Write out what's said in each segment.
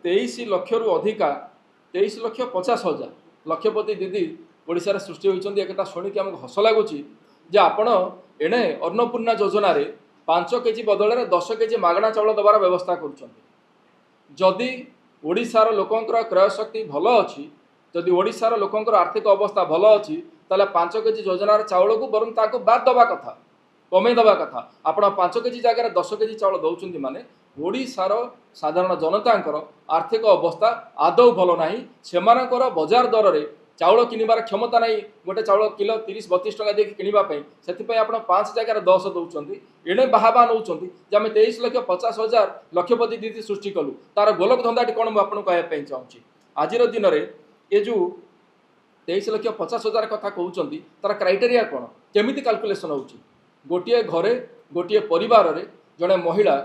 23 लक्ष अधिका 23,50,000 लक्षपति दीदी ओडिशार सृष्टि होती एक शुणिक आमको हस लगुच जे आपण एणे अन्नपूर्णा योजना 5 केजी बदल 10 केजी मागणा चाउल देवार व्यवस्था करुँच ओडिशार लोकंकर क्रय शक्ति भल अच्छी जदि ओडिशार लोकंकर आर्थिक अवस्था भल अच्छी ताले 5 केजी योजनार चाउल को बरं ताको बाद दवा कथा कमे दवा कथा आपण 5 केजी जगह 10 केजी चाउल दौरान माने ओडिशार साधारण जनतांकर आर्थिक अवस्था आदौ भल ना सेमानकर बजार दर रे चाउल किनिबार क्षमता नहीं गोटे चाउल किलो 30-32 टका देके किनिबापई सेथिपई आपण 5 जगह 10 दौरान एणे बाहाबा नौंट जे आम 23,50,000 लक्षपति दीदी सृष्टि कलु तार गोलक धंदाटी कौन मुझे आपको कहवाई चाहूँगी आज दिन में ये जो 23,50,000 कथा कहते तार क्राइटेरिया कौन केमिति कैलकुलेसन होची गोटे घरे गोटे परिवार रे जड़े महिला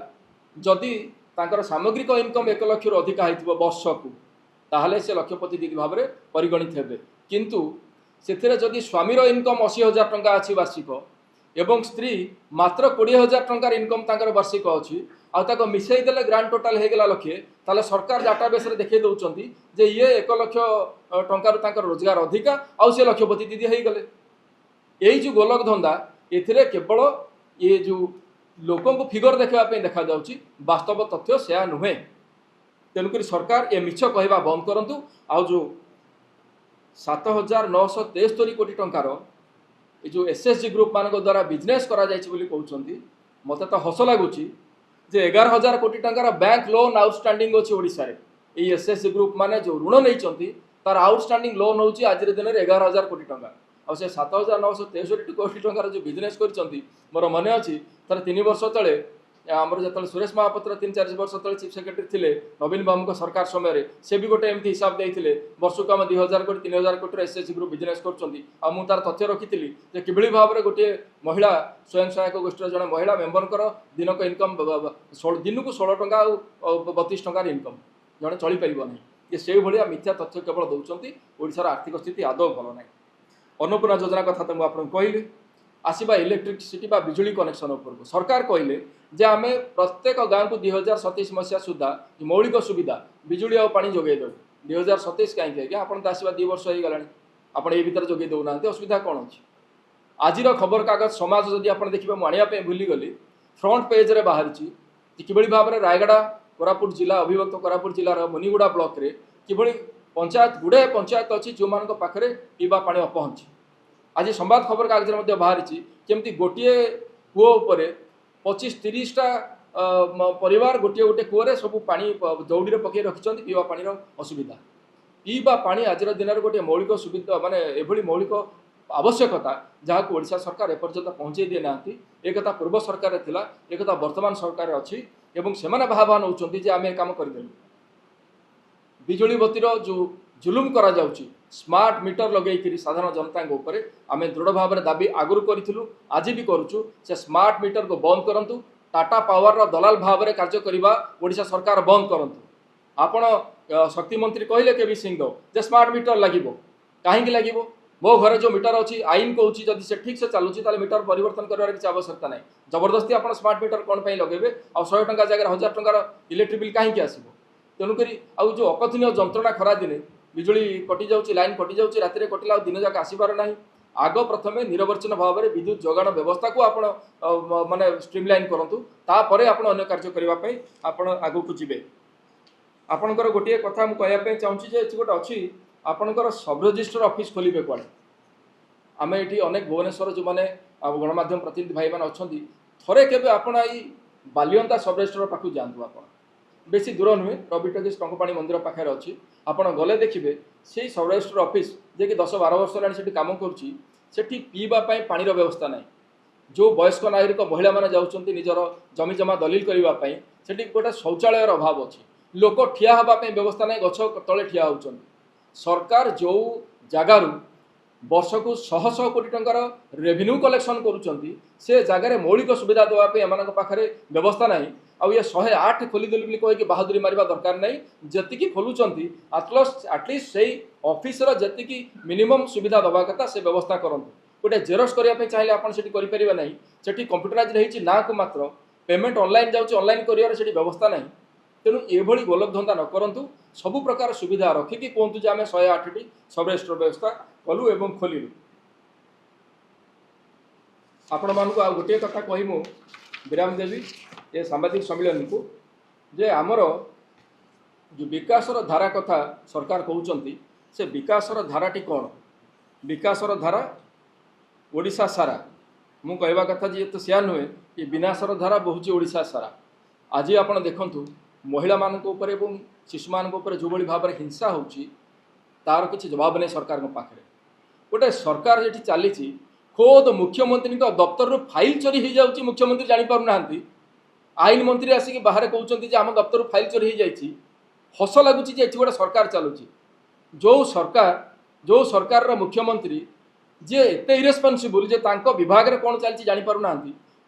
जदि तांकर सामग्रिक इनकम 1 लाख रु अधिका होइथिबो वर्ष को ताहले से लक्षपति दीदी भाव में परिगणित हेबे किंतु सेथिरे जदि स्वामीर इनकम 80,000 टंका अछि वार्षिक एवं स्त्री मात्र 20,000 टंकार इनकम तांकर वार्षिक अच्छी आउ मिसई देले ग्रांड टोटाल हो गला लक्षे ताले सरकार डाटाबेस रे देखै दउचंती जे ये 1 लाख टंकार तांकर रोजगार अधिका आउ से लक्षपति दीदी हो गले यही जो गोलक धंदा एथिरे केवल ये जो लोकों को फिगर देखापी देखा जाउची वास्तव तथ्य से नुहे तेणुक सरकार ये मिछ कहवा बंद करंतु आउ जो 7,973 कोटी टंकार ये जो एसएसजी ग्रुप मान द्वारा बिजनेस करा कहते मत तो हस लगुच 11,000 कोटी टंकार बैंक लोन आउटस्टैंडिंग अच्छी ओडिशा रे ये एसएसजी ग्रुप माने जो ऋण नहीं तार आउटस्टैंडिंग लोन होची आज दिन में 11,000 कोटी टंका और से 7,963 कोटी टंकार जो बिजनेस करछंती मोर मने अच्छी तार 3 वर्ष तले आमर जो सुरेश महापात्र 3-4 वर्ष तले चीफ सेक्रेटरी थिले नवीन बाबू सरकार समय से भी गोटे एमती हिसाब देते वर्ष को आम 2,000 कोटी 3,000 कोटी एसएसजी ग्रुप बिजनेस कर तार तथ्य रखी कि भाव गोटे महिला स्वयं सहायक गोष्ठी जड़े महिला मेम्बर दिनक इनकम दिन को 16 टंका 32 टंकार इनकम जड़े चलीपर ना ये से भाया मिथ्या तथ्य केवल दौरान ओडिशार आर्थिक स्थिति आदौ भल ना अन्नपूर्णा योजना कथा तो मुझे कहली आसवा इलेक्ट्रिसिटी बिजुली कनेक्शन उपर सरकार कहले जे आम प्रत्येक गाँव को 2027 मसीहा सुधा मौलिक सुविधा बिजुली और पानी जोगे देव 2027 कहीं आप आसवा 2 वर्ष हो गला आप भर जोगे दौना असुविधा कौन अच्छी आज खबर कागज समाज जदि आप देखिए मुझे भूलीगली फ्रंट पेज रे बाहरी कि भाव में रायगड़ा कोरापुट जिला अभिभक्त कोरापुट जिलार मुनिगुड़ा ब्लॉक रे कि पंचायत गुड़े पंचायत अच्छी जो मान पाखे पीवा पानी अपहंच आज संवाद खबर कागज बाहरी केमती गोटे कूओ पर 25-30टा परिवार गोटे गोटे कूअरे सब पानी दौड़ी पकई रखिंट पीवा पानी असुविधा पीवा पानी आज दिन में गोटे मौलिक सुविधा माने एभली मौलिक आवश्यकता जहाँ को ओडिशा सरकार एपर्यंत पहुँचे दी ना एक पूर्व सरकार थिला एक वर्तमान सरकार अच्छी एवं से भावा नौकरी जे आम काम करदेलु बिजुली बत्तीर जो जुलुम करा जाउची स्मार्ट मीटर लगे साधारण जनता उपर आम दृढ़ भाव में दाबी आगुरी करूँ आज भी करुचु से स्मार्ट मीटर को बंद करूँ टाटा पावर दलाल भाव में कार्य करने ओडिशा सरकार बंद करूँ आपण शक्ति मंत्री कहले के सिंह जे स्मार्ट मीटर लगे कहीं लगे मो घरे जो मीटर अच्छी आईन कहूँ जदि से ठीक से चलुची मीटर परिवर्तन करार किसी आवश्यकता ना जबरदस्ती आप स्मार्ट मीटर कौन लगे आ 100 टंका जगह 1,000 टंकार इलेक्ट्रिक बिल कहीं आसो तेणुक आउ जो अकथनीय जंत्रणा खरा दिने बिजुली कटि जाउची लाइन कटि जाउची राति कटिला दिन जाक आसबार ना आग प्रथमे निरवर्चन भाव में विद्युत जोगाण व्यवस्था को आप माने स्ट्रीमलाइन करूँ तापर आप कार्य करने आप आग को जी आपणकर गोटे कथा मुझे कहवाई चाहूँगी गोटे अच्छी आपणकर सब रजिस्टर ऑफिस खोलिबे कड़े आम ये अनेक भुवनेश्वर जो मैंने गणमाध्यम प्रतिनिधि भाई मैंने अच्छा थे के बालियंता सब रजिस्टर पाखु जातु आप बेसी दूर नुहे रवि टकिज टंकपाणी मंदिर पाखे अच्छी आप गले देखिए से सब रजिस्टर ऑफिस जे कि 10-12 वर्ष है कम कर पीवा पानी व्यवस्था ना जो वयस्क नागरिक महिला मैंने जाऊँच निजर जमी जमा दलिल करने से गोटे शौचालय अभाव अच्छी लोक ठिया हाँवाई व्यवस्था ना गछ तले ठिया होती सरकार जो जगार वर्ष को 100 कोटी टंकार रेवेन्यू कलेक्शन करुँच से जगार मौलिक सुविधा देवाई एम पाखे व्यवस्था ना आउ ये 108 खोलीदेली कहीकि बहादुरी मारिबा दरकार नहीं जी खोलुंट आटलिस्ट से ऑफिस जी मिनिमम सुविधा दवा कथा से व्यवस्था करूँ गोटे जेरोक्स करने चाहिए आपड़ से करें ना से कंप्यूटराइज होती ना को मात्र पेमेंट ऑनलाइन जाऊँच ऑनलाइन कर व्यवस्था ना तेणु एभली गोलक धंदा न करंतु सबु प्रकार सुविधा रखिकी कहतु जे आम 108टी सब रेजिस्टर व्यवस्था कलु एवं खोलु। आपण मानक आ गोटे कथा कहमु विराम देवी ये सांबादिक सम्मेलन को जे आमर जो विकासर धारा कथा सरकार कहउचंती से विकासर धाराटी कौन विकासर धारा ओडिशा सारा मु कहवा कथा जी तो सिया नुहे कि विनाशर धारा बहुची ओडिशा सारा। आज आप देखु महिला मान शिशु मान जो भाव में हिंसा होची तार किसी जवाब नहीं सरकार पाखे गोटे सरकार ये चली खोद मुख्यमंत्री दफ्तर फाइल चोरी हो जाऊँगी मुख्यमंत्री जापर ना आईन मंत्री आसिक बाहर कहते आम दफ्तर फाइल चोरी हो जाए हस लगुच गोटे सरकार चलुची जो सरकार मुख्यमंत्री जे एत इरेस्पन्सिबल जे तांको विभाग रे कौन चलती जापर ना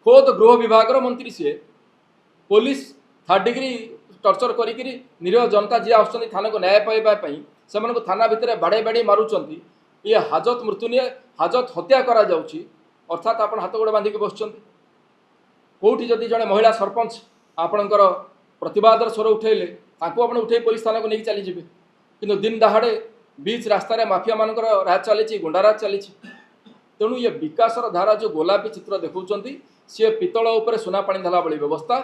खोद गृह विभाग मंत्री सी पुलिस 3rd डिग्री टर्चर करी निरीह जनता जी आस थाना को न्याय पाइबापी से थाना भितर बाड़े बाड़े मारुंट ये हाजत मृत्यु नहीं हाजत हत्या करा जाउची अर्थात आप हाथ गोड़ बांधिक बस कौटी जदि जड़े महिला सरपंच आपणकर प्रतिवादर स्वर उठेले आप उठे पुलिस थाना को लेकिन चलीजे कि दिन दहाड़े बीच रास्तार माफिया मान राज चली गुंडाराज चली तेणु ये विकासर धारा जो गोलापी चित्र देखुंट सी पितल उपर सुना पानी ढाला भली व्यवस्था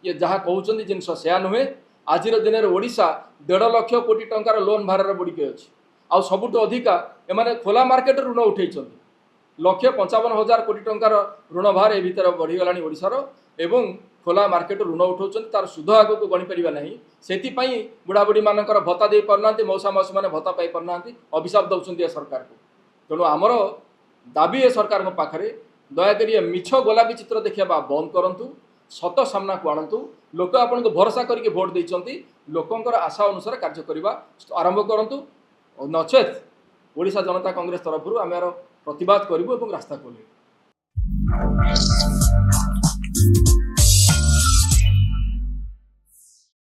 ये जहाँ कहते जिनस से नुहे आज दिन में ओडिशा 1.5 लाख कोटी टंकार लोन भार बुड़िके अच्छी आ सबुठ अधिका एमाने खोला मार्केट ऋण उठे 1,55,000 कोटी टंकार ऋण भार ए भीतर बढ़ीगला ओडिशार एवं खोला मार्केट ऋण उठाऊँ तार सुध आग को गणिपर ना से बुढ़ा बुढ़ी मान भत्ता दे पारना मौसा मौसी मैंने भत्ता पाई पारना अभिशाप दौरान ए सरकार को तेणु आमर दाबी ए सरकार पाखे दयाकोरी मिछ गोलापी चित्र देखा बंद करूँ सत सामना को आणतु लोक आपन को भरोसा करके भोट देइचंती लोकंकर आशा अनुसार कार्य करबा आरंभ करंतु नचेत ओडिशा जनता कांग्रेस तरफ आम प्रतिवाद करूँ और रास्ता खोलू।